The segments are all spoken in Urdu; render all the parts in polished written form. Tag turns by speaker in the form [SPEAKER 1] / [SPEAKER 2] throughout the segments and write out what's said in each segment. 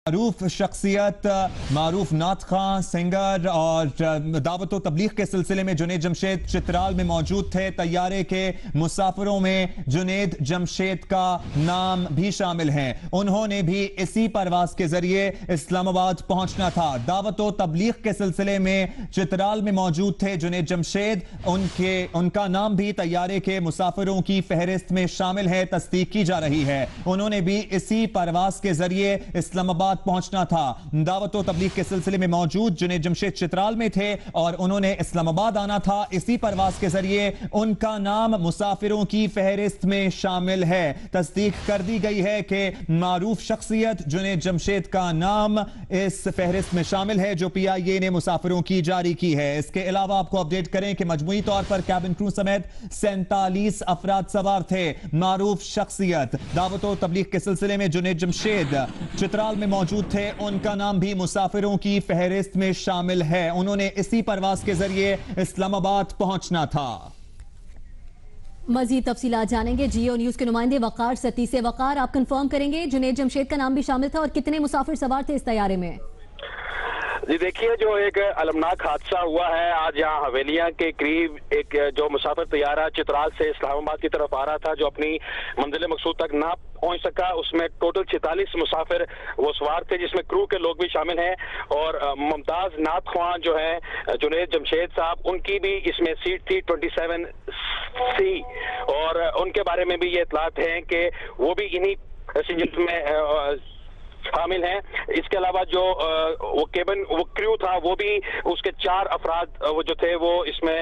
[SPEAKER 1] معروف شخصیت معروف نعت خواں سنگر اور دعوت و تبلیغ کے سلسلے میں جنید جمشید چترال میں موجود تھے۔ طیارے کے مسافروں میں جنید جمشید کا نام بھی شامل ہیں۔ انہوں نے بھی اسی پرواز کے ذریعے اسلام آباد پہنچنا تھا۔ دعوت و تبلیغ کے سلسلے میں چترال میں موجود تھے جنید جمشید، ان کا نام بھی طیارے کے مسافروں کی فہرست میں شامل ہے، تصدیق کی جا رہی ہے۔ انہوں نے بھی اسی پرواز کے ذریعے اسلام آباد پہنچنا تھا۔ دعوت و تبلیغ کے سلسلے میں موجود جنید جمشید چترال میں تھے اور انہوں نے اسلام آباد آنا تھا۔ اسی پرواز کے ذریعے ان کا نام مسافروں کی فہرست میں شامل ہے۔ تصدیق کر دی گئی ہے کہ معروف شخصیت جنید جمشید کا نام اس فہرست میں شامل ہے جو پی آئی اے نے مسافروں کی جاری کی ہے۔ اس کے علاوہ آپ کو اپڈیٹ کریں کہ مجموعی طور پر کیبن کرو سمیت 47 افراد سوار تھے۔ معروف شخصیت دعوت و تبلیغ کے سلسلے میں جنید جمشید چترال میں موجود تھے، ان کا نام بھی مسافروں کی فہرست میں شامل ہے۔ انہوں نے اسی پرواز کے ذریعے اسلام آباد پہنچنا تھا۔
[SPEAKER 2] مزید تفصیلات جانیں گے جیو نیوز کے نمائندے وقار ستی سے۔ وقار، آپ کنفرم کریں گے جنید جمشید کا نام بھی شامل تھا اور کتنے مسافر سوار تھے اس طیارے میں؟
[SPEAKER 3] جی دیکھیے، جو ایک المناک حادثہ ہوا ہے آج یہاں حویلیاں کے قریب، ایک جو مسافر طیارہ چترال سے اسلام آباد کی طرف آ رہا تھا جو اپنی منزل مقصود تک نہ پہنچ سکا، اس میں ٹوٹل 46 مسافر وہ سوار تھے جس میں کرو کے لوگ بھی شامل ہیں اور ممتاز نعت خواں جو ہیں جنید جمشید صاحب، ان کی بھی اس میں سیٹ تھی 27C اور ان کے بارے میں بھی یہ اطلاعات ہیں کہ وہ بھی انہی پیسنجر میں شامل ہیں۔ اس کے علاوہ جو وہ کیبن وہ کریو تھا وہ بھی اس کے 4 افراد وہ جو تھے وہ اس میں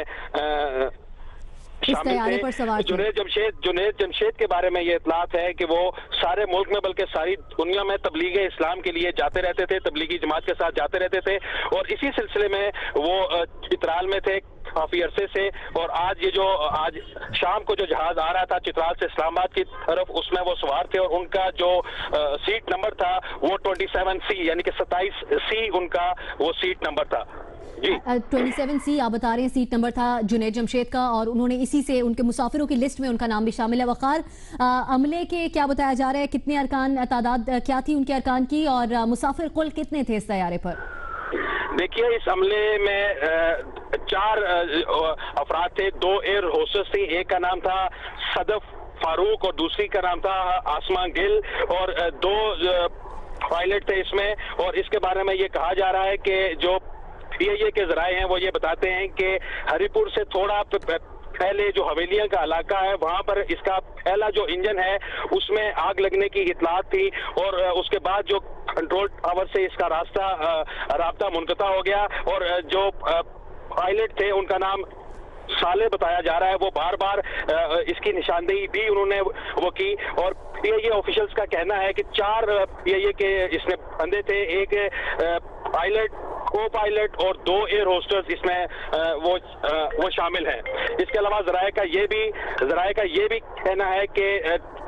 [SPEAKER 3] شامل تھے۔ جنید جمشید کے بارے میں یہ اطلاعات ہے کہ وہ سارے ملک میں بلکہ ساری دنیا میں تبلیغ اسلام کے لیے جاتے رہتے تھے، تبلیغی جماعت کے ساتھ جاتے رہتے تھے اور اسی سلسلے میں وہ چترال میں تھے کافی عرصے سے اور آج شام کو جو جہاز آ رہا تھا چترال سے اسلام آباد کی طرف، اس میں وہ سوار تھے اور ان کا جو سیٹ نمبر تھا وہ 27C یعنی کہ 27C ان کا وہ سیٹ نمبر تھا۔
[SPEAKER 2] 27C آپ بتا رہے ہیں سیٹ نمبر تھا جنید جمشید کا اور انہوں نے اسی سے ان کے مسافروں کی لسٹ میں ان کا نام بھی شامل ہے۔ وقار، عملے کے کیا بتایا جا رہا ہے، کتنے ارکان، تعداد کیا تھی ان کے ارکان کی اور مسافر کل کتنے تھے اس طیارے پر؟
[SPEAKER 3] دیکھیے، اس عملے میں 4 افراد تھے، 2 ایئر ہوسٹس تھی، ایک کا نام تھا صدف فاروق اور دوسری کا نام تھا آسمان گل اور 2 پائلٹ تھے اس میں۔ اور اس کے بارے میں یہ کہا جا رہا ہے کہ جو پی آئی اے کے ذرائع ہیں وہ یہ بتاتے ہیں کہ ہری پور سے تھوڑا پہلے جو حویلیاں کا علاقہ ہے وہاں پر اس کا پہلا جو انجن ہے اس میں آگ لگنے کی اطلاعات تھی اور اس کے بعد جو کنٹرول ٹاور سے اس کا رابطہ منقطع ہو گیا اور جو پائلٹ تھے ان کا نام صالح بتایا جا رہا ہے، وہ بار بار اس کی نشاندہی بھی انہوں نے وہ کی اور پی آئی اے آفیشلز کا کہنا ہے کہ 4 پی آئی اے کے اس میں بندے تھے، ایک پائلٹ، کو پائلٹ اور 2 ایئر ہوسٹرز اس میں وہ شامل ہیں۔ اس کے علاوہ ذرائع کا یہ بھی کہنا ہے کہ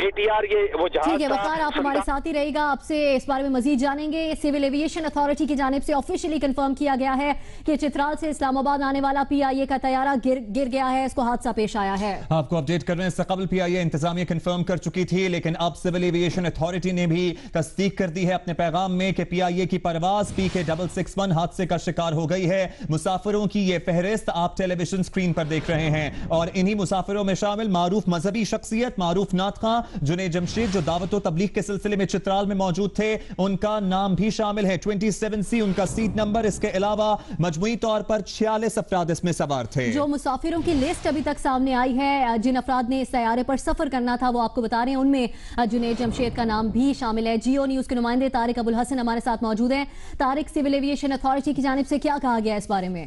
[SPEAKER 3] ATR یہ وہ جہاز
[SPEAKER 2] ٹھیک ہے وقار، آپ ہمارے ساتھ ہی رہے گا، آپ سے اس بارے میں مزید جانیں گے۔ سول ایویشن اتھارٹی کی جانب سے آفیشلی کنفرم کیا گیا ہے کہ چترال سے اسلام آباد آنے والا پی آئی اے کا طیارہ گر گیا ہے، اس کو حادثہ پیش آیا ہے۔
[SPEAKER 1] آپ کو اپڈیٹ کر رہے ہیں، اس سے قبل پی آئی اے انتظامیہ کنفرم کر چکی تھی لیکن اب سول ایویشن اتھارٹی نے بھی تصدیق کر دی ہے اپنے پیغام میں کہ پی آئی اے کی پرواز PK661 حادثے کا شکار ہو گئی ہے۔ مسافروں کی یہ فہرست آپ ٹیلی ویژن سکرین پر دیکھ رہے ہیں اور انہی مسافروں میں شامل معروف مذہبی شخصیت معروف نعت خواں جنید جمشید جو دعوت و تبلیغ کے سلسلے میں چترال میں موجود تھے، ان کا نام بھی شامل ہے 27C ان کا سیٹ نمبر۔ اس کے علاوہ مجموعی طور پر 46 افراد اس میں سوار تھے۔
[SPEAKER 2] جو مسافروں کی لسٹ ابھی تک سامنے آئی ہے، جن افراد نے اس طیارے پر سفر کرنا تھا وہ آپ کو بتا رہے ہیں، ان میں جنید جمشید کا نام بھی شامل ہے۔ جیو نیوز کے نمائندے طارق ابوالحسن ہمارے ساتھ موجود ہیں۔ طارق، سول ایویشن اتھارٹی کی جانب سے کیا کہا گیا اس بارے میں؟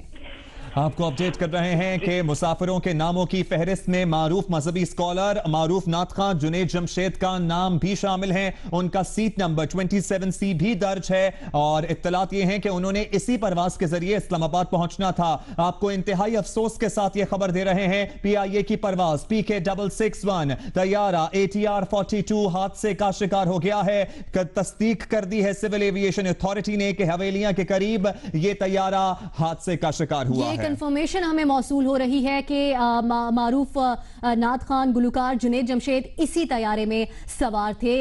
[SPEAKER 1] آپ کو اپڈیٹ کر رہے ہیں کہ مسافروں کے ناموں کی فہرست میں معروف مذہبی اسکالر معروف نعت خواں جنید جمشید کا نام بھی شامل ہے، ان کا سیٹ نمبر 27C بھی درج ہے اور اطلاعات یہ ہیں کہ انہوں نے اسی پرواز کے ذریعے اسلام آباد پہنچنا تھا۔ آپ کو انتہائی افسوس کے ساتھ یہ خبر دے رہے ہیں، پی آئی اے کی پرواز PK661 طیارہ ATR 42 حادثے کا شکار ہو گیا ہے۔ تصدیق کر دی ہے سول ایویشن اتھارٹی نے کہ حویلیاں کے قریب یہ طیارہ حادثے کا شکار ہوا ہے۔
[SPEAKER 2] کنفرمیشن ہمیں موصول ہو رہی ہے کہ معروف نعت خان گلوکار جنید جمشید اسی طیارے میں سوار تھے.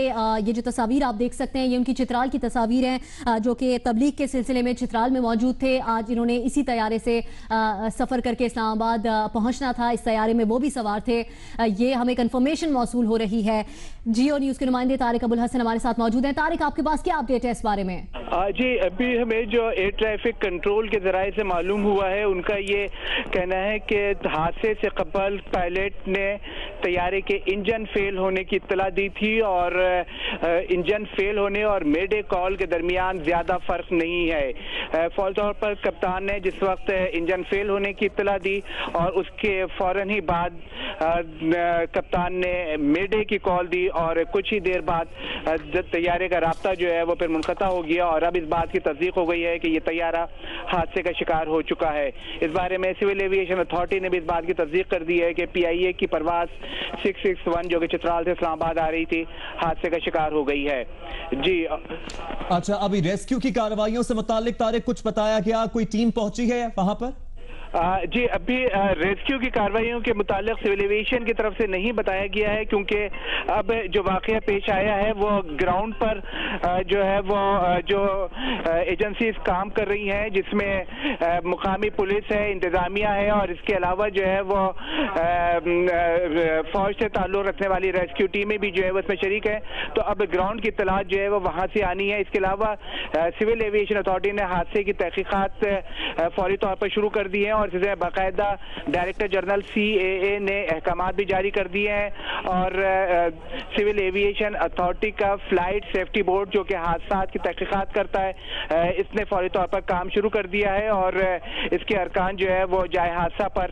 [SPEAKER 2] یہ جو تصاویر آپ دیکھ سکتے ہیں یہ ان کی چترال کی تصاویر ہیں جو کہ تبلیغ کے سلسلے میں چترال میں موجود تھے. آج انہوں نے اسی طیارے سے سفر کر کے اسلام آباد پہنچنا تھا, اس طیارے میں وہ بھی سوار تھے. یہ ہمیں کنفرمیشن موصول ہو رہی ہے. جیو نیوز کے نمائندے طارق ابوالحسن ہمارے ساتھ موجود ہیں. طارق, آپ کے پاس کیا اپڈیٹ ہے اس بارے میں؟
[SPEAKER 4] جی, ابھی ہمیں جو ایئر ٹریفک کنٹرول کے ذرائع سے معلوم ہوا ہے ان کا یہ کہنا ہے کہ حادثے سے قبل پائلٹ نے طیارے کے انجن فیل ہونے کی اطلاع دی تھی اور انجن فیل ہونے اور میڈے کال کے درمیان زیادہ فرق نہیں ہے. فوری طور پر کپتان نے جس وقت انجن فیل ہونے کی اطلاع دی اور اس کے فوراً ہی بعد کپتان نے میڈے کی کال دی اور کچھ ہی دیر بعد طیارے کا رابطہ جو ہے وہ پھر منقطع ہو گیا اور اب اس بات کی تصدیق ہو گئی ہے کہ یہ طیارہ حادثے کا شکار ہو چکا ہے. اس بارے میں سول ایویشن اتھارٹی نے بھی اس بات کی تصدیق کر دی ہے کہ PIA کی پرواز 661 جو کہ چترال سے اسلام آباد آ رہی تھی حادثے کا شکار ہو گئی ہے. جی
[SPEAKER 1] اچھا, ابھی ریسکیو کی کارروائیوں سے متعلق طارق کچھ بتایا گیا, کوئی ٹیم پہنچی ہے وہاں پر؟
[SPEAKER 4] جی, ابھی ریسکیو کی کارروائیوں کے متعلق سول ایویشن کی طرف سے نہیں بتایا گیا ہے کیونکہ اب جو واقعہ پیش آیا ہے وہ گراؤنڈ پر جو ہے وہ جو ایجنسیز کام کر رہی ہیں جس میں مقامی پولیس ہے, انتظامیہ ہے اور اس کے علاوہ جو ہے وہ فوج سے تعلق رکھنے والی ریسکیو ٹیمیں بھی جو ہے وہ اس میں شریک ہیں. تو اب گراؤنڈ کی اطلاعات جو ہے وہ وہاں سے آنی ہے. اس کے علاوہ سول ایویشن اتھارٹی نے حادثے کی تحقیقات فوری طور پر شروع کر دی ہیں اور اس سے باقاعدہ ڈائریکٹر جنرل CAA نے احکامات بھی جاری کر دیے ہیں اور سول ایویشن اتھارٹی کا فلائٹ سیفٹی بورڈ جو کہ حادثات کی تحقیقات کرتا ہے اس نے فوری طور پر کام شروع کر دیا ہے اور اس کے ارکان جو ہے وہ جائے حادثہ پر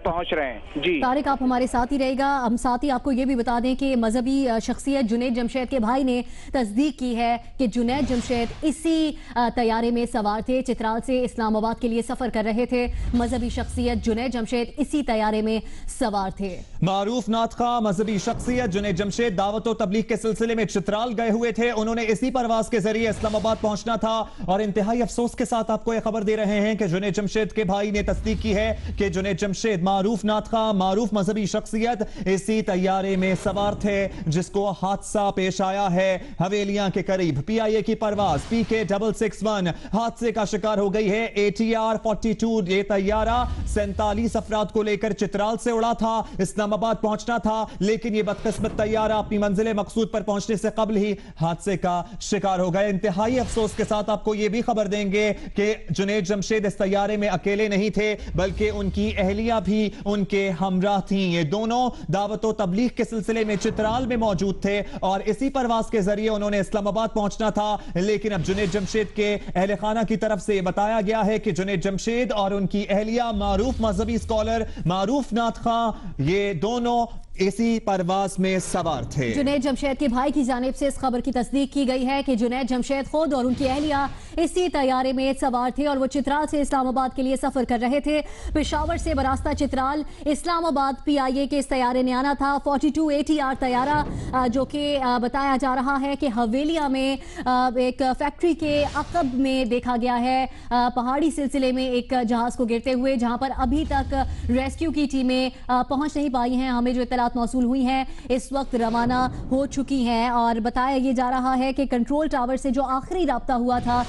[SPEAKER 4] پہنچ رہے ہیں. جی
[SPEAKER 2] طارق, آپ ہمارے ساتھ ہی رہے گا. ہم ساتھ ہی آپ کو یہ بھی بتا دیں کہ مذہبی شخصیت جنید جمشید کے بھائی نے تصدیق کی ہے کہ جنید جمشید اسی طیارے میں سوار تھے, چترال سے اسلام آباد کے لیے سفر کر رہے تھے. مذہبی شخصیت جنید جمشید اسی طیارے میں سوار تھے.
[SPEAKER 1] معروف نعت خواں مذہبی شخصیت جنید جمشید دعوت و تبلیغ کے سلسلے میں چترال گئے ہوئے تھے. انہوں نے اسی پرواز کے ذریعے اسلام آباد پہنچنا تھا اور انتہائی افسوس کے ساتھ آپ کو یہ خبر دے رہے ہیں کہ جنید جمشید کے بھائی نے تصدیق کی ہے کہ جنید جمشید معروف نعت خواں معروف مذہبی شخصیت اسی طیارے میں سوار تھے جس کو حادثہ پیش آیا ہے حویلیاں کے قریب. PIA کی پرواز PK661 حادثے کا شکار ہو گئی ہے. ATR 42 یہ طیارہ 47 افراد کو لے کر چترال سے اڑا تھا, اسلام آباد پہنچنا تھا, لیکن یہ بدقسمت طیارہ اپنی منزل مقصود پر پہنچنے سے قبل ہی حادثے کا شکار ہو گئے. انتہائی افسوس کے ساتھ آپ کو یہ بھی خبر دیں گے کہ جنید جمشید اس طیارے میں اکیلے نہیں تھے بلکہ ان کی اہلیہ بھی ان کے ہمراہ تھیں. یہ دونوں دعوت و تبلیغ کے سلسلے میں چترال میں موجود تھے اور اسی پرواز کے ذریعے انہوں نے اسلام آباد پہنچنا تھا. لیکن اب جنید جمشید کے اہل خانہ کی طرف سے بتایا گیا ہے کہ جنید جمشید اور ان کی اہلیہ معروف مذہبی اسکالر معروف نعت خواں یہ دونوں اسی پرواز میں سوار تھے.
[SPEAKER 2] جنید جمشید کے بھائی کی جانب سے اس خبر کی تصدیق کی گئی ہے کہ جنید جمشید خود اور ان کی اہلیہ اسی طیارے میں سوار تھے اور وہ چترال سے اسلام آباد کے لیے سفر کر رہے تھے. پشاور سے براستہ چترال اسلام آباد PIA کے اس طیارے نے آنا تھا. 42 ATR طیارہ جو کہ بتایا جا رہا ہے کہ حویلیہ میں ایک فیکٹری کے عقب میں دیکھا گیا ہے پہاڑی سلسلے میں ایک جہاز کو گرتے ہوئے, جہاں پر ابھی تک ریسکیو کی ٹیمیں پہنچ نہیں پائی ہیں. ہمیں جو اطلاعات موصول ہوئی ہیں اس وقت روانہ ہو چکی ہیں اور بتایا یہ جا رہا ہے کہ کنٹرول ٹاور سے جو آخری رابطہ ہوا تھا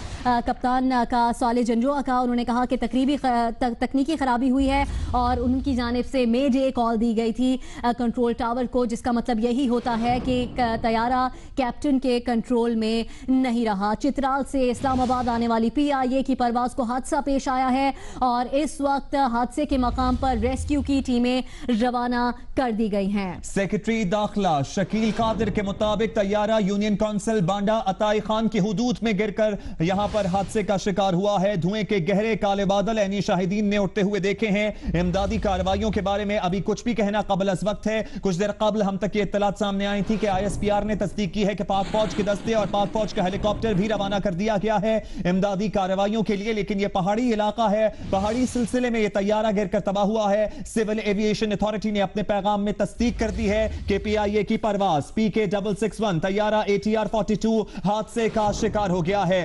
[SPEAKER 2] کپتان کا صالح جنجوعہ کا, انہوں نے کہا کہ تکنیکی خرابی ہوئی ہے اور ان کی جانب سے میڈے کال دی گئی تھی کنٹرول ٹاور کو, جس کا مطلب یہی ہوتا ہے کہ طیارہ کیپٹن کے کنٹرول میں نہیں رہا. چترال سے اسلام آباد آنے والی PIA کی پرواز کو حادثہ پیش آیا ہے اور اس وقت حادثے کے مقام پر ریسکیو کی ٹیمیں روانہ کر دی گئی ہیں.
[SPEAKER 1] سیکرٹری داخلہ شکیل قادر کے مطابق طیارہ یونین کونسل بانڈا عطائی خان کی حدود میں گر کر یہاں پر حادثے کا شکار ہوا ہے. دھوئیں کے گہرے کالے بادل عینی شاہدین نے اٹھتے ہوئے دیکھے ہیں. امدادی کارروائیوں کے بارے میں ابھی کچھ بھی کہنا قبل از وقت ہے. کچھ دیر قبل ہم تک یہ اطلاعات سامنے آئی تھی کہ ISPR نے تصدیق کی ہے کہ پاک فوج کے دستے اور پاک فوج کا ہیلی کاپٹر بھی روانہ کر دیا گیا ہے امدادی کارروائیوں کے لیے, لیکن یہ پہاڑی علاقہ ہے, پہاڑی سلسلے میں یہ طیارہ گر کر تباہ ہوا ہے. سول ایویشن اتھارٹی نے اپنے پیغام میں تصدیق کر دی ہے کہ PIA کی پرواز PK661 طیارہ ATR 42 حادثے کا شکار ہو گیا ہے.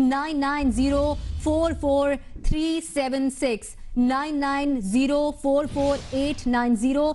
[SPEAKER 2] 99044376, 99044890,